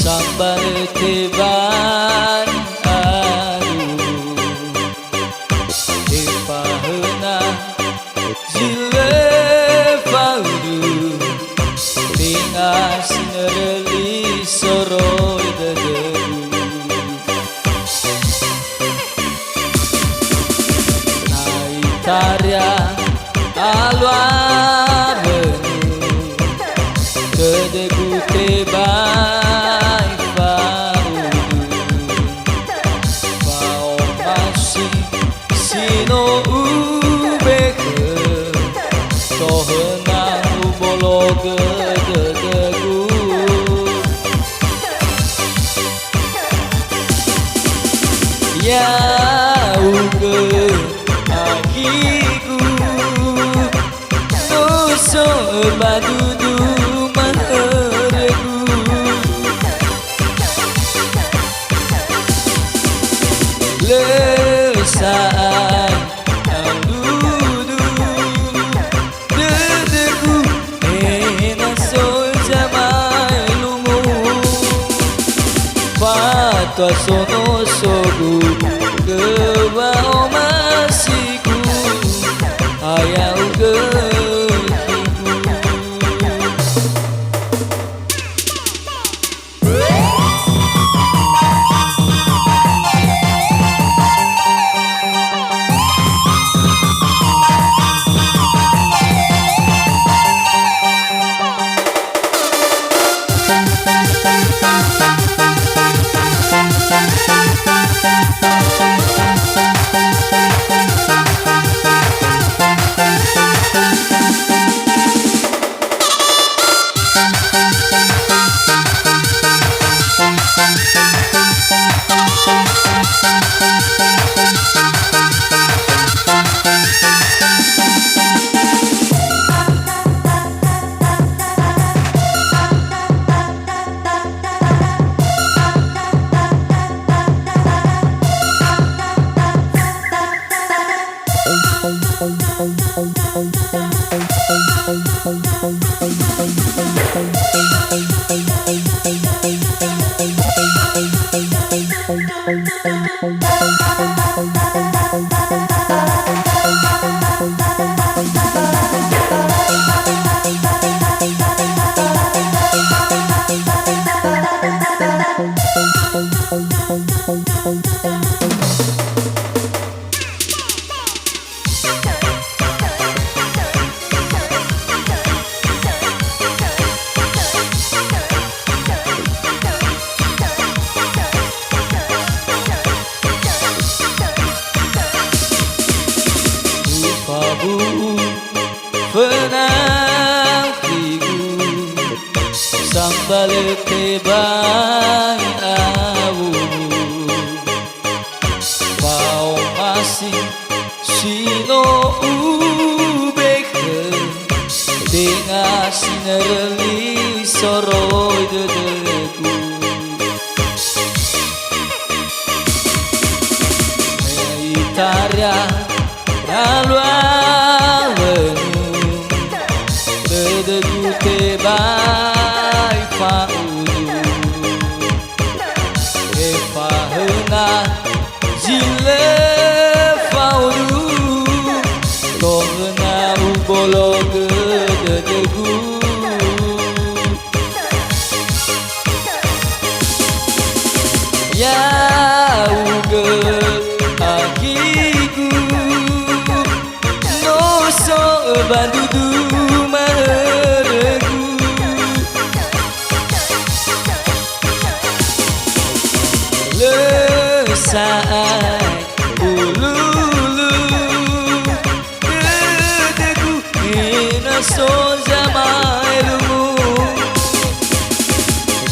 sambal teban aduh epahena zile faudu tingas nereli soroi dedebu naitaria alwa dedebu tebai faudu fao masih sino ubeke tohena ubologe dedebu ya uge akiku nuso badudu lesaan aludu dedeku enasol jamai lumu fatwa sono sogu kewa omasiku ayau penampiku sambal tebai awu pao masih sino ubeke dengan sinerli soroi dedeku meitaria alwa dedeku tebai faudu epahena zile faudu tohena ubologe dedeku ya uge akiku no so bandudu lesai ululu dedeku enasol jamai lumu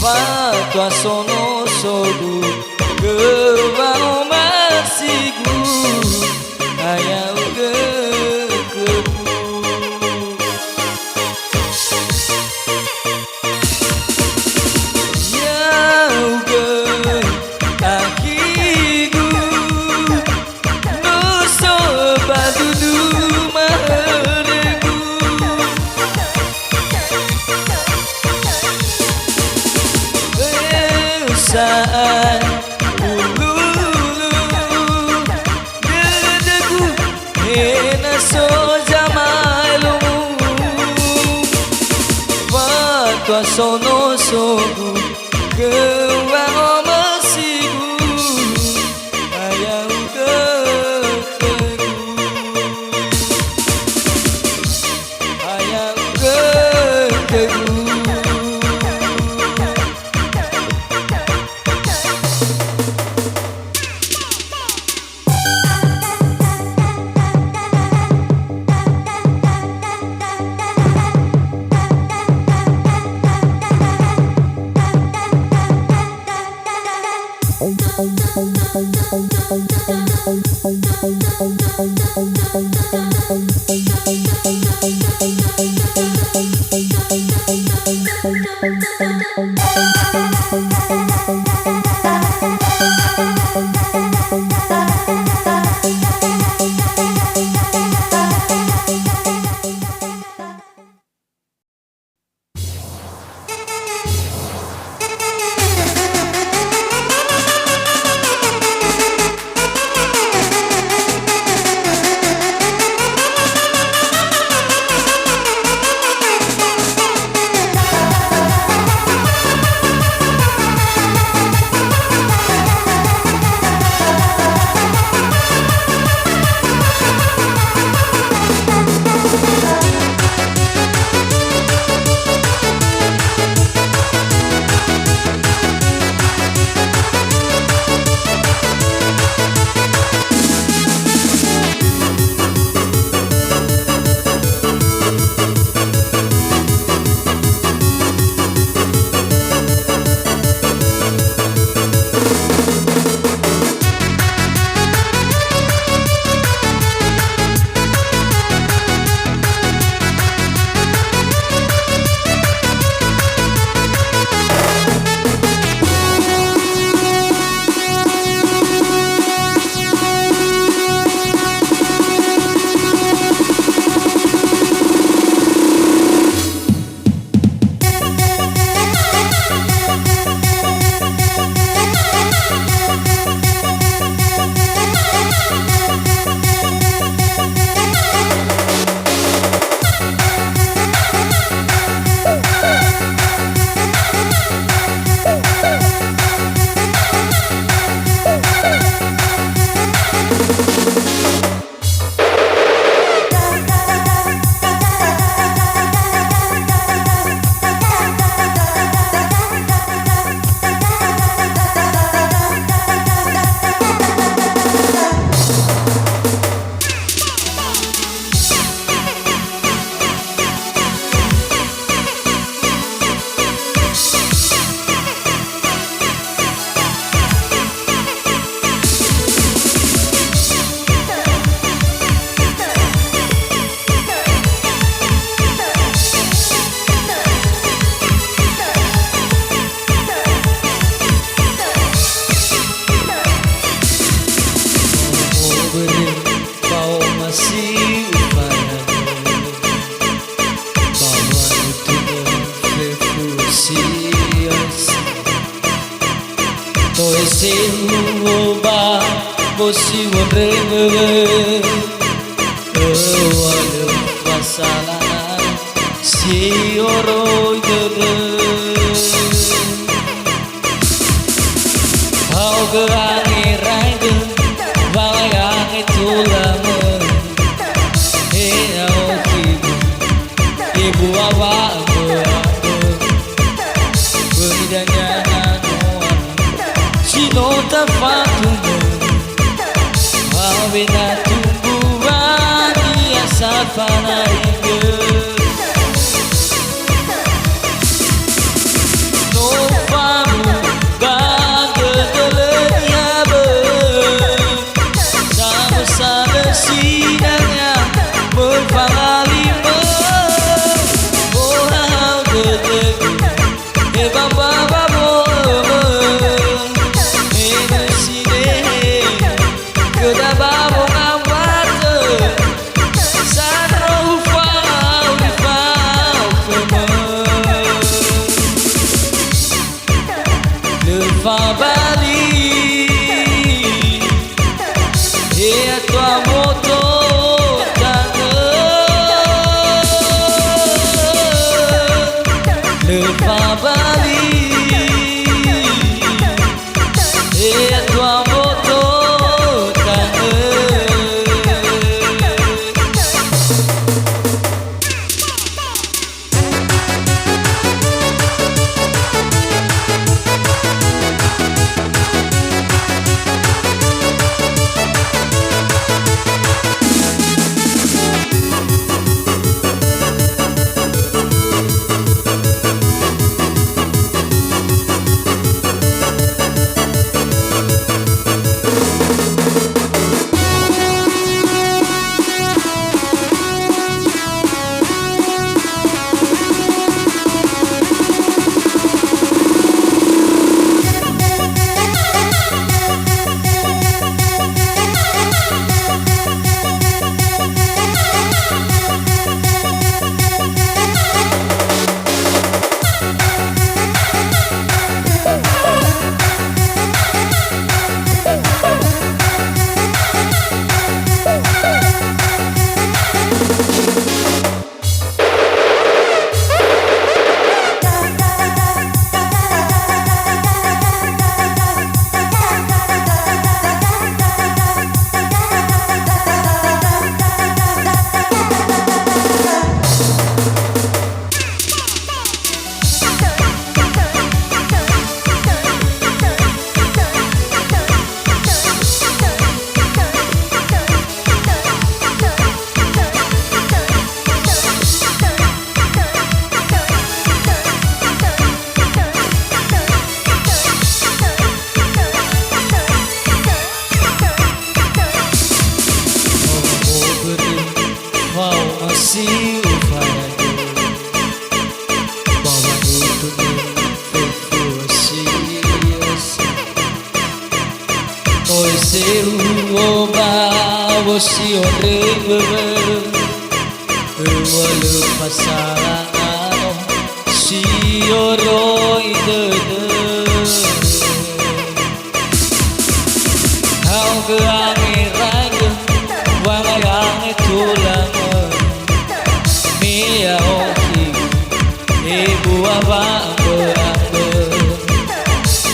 fatwa sono sogu kewa omasiku ayau kekeku perasaan ulu dedeku hena so jamailu Tua sono sogu Gewang omasigu Ayau gekegu Ayau gekegu Bosi wondrebe wale wasala si oro ide Hau gerangi raide wayangi tulame Heo ibu awak Beridanya nanuan Sinota fatumu Wawina tumbuhan Ia sapana inge Novamu Bagedolenya Sama-sama sidangnya Berpangalima Bohau gedegu Baba Kedababo ngawate Sanro ufa fa Bali e a tua moto le fa Bali e a tua moto masih padaku bahwa untukmu fosse oi seu oba você orrego eu olho passar si oroi de how geangi raga wangayangi tulang Mia oki ibu abang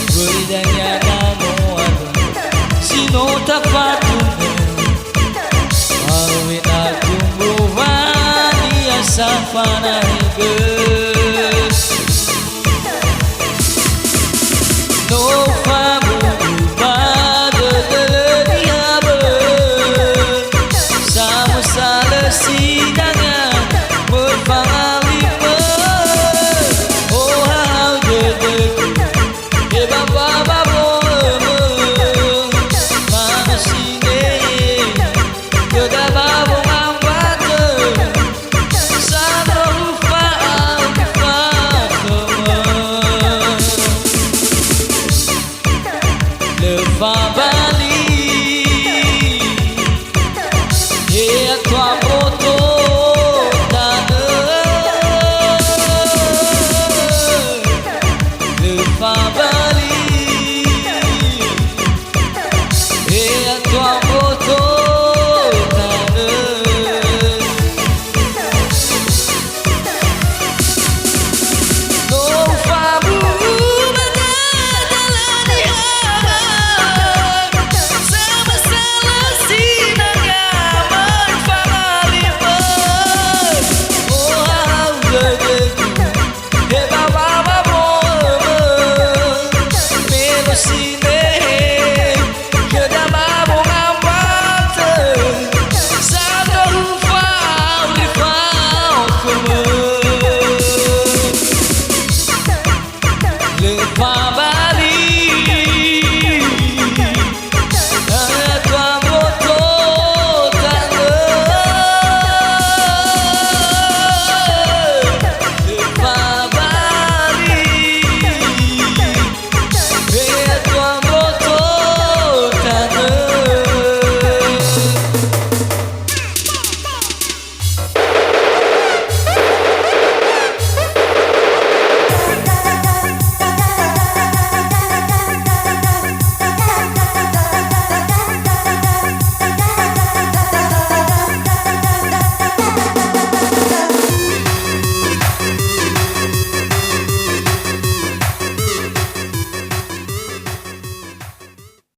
Berdanya namo sino tapatuna awit aku buwani asafana hibe no famu pada diabe sama salah sidangnya fa Bali e a tua moto le fa Bali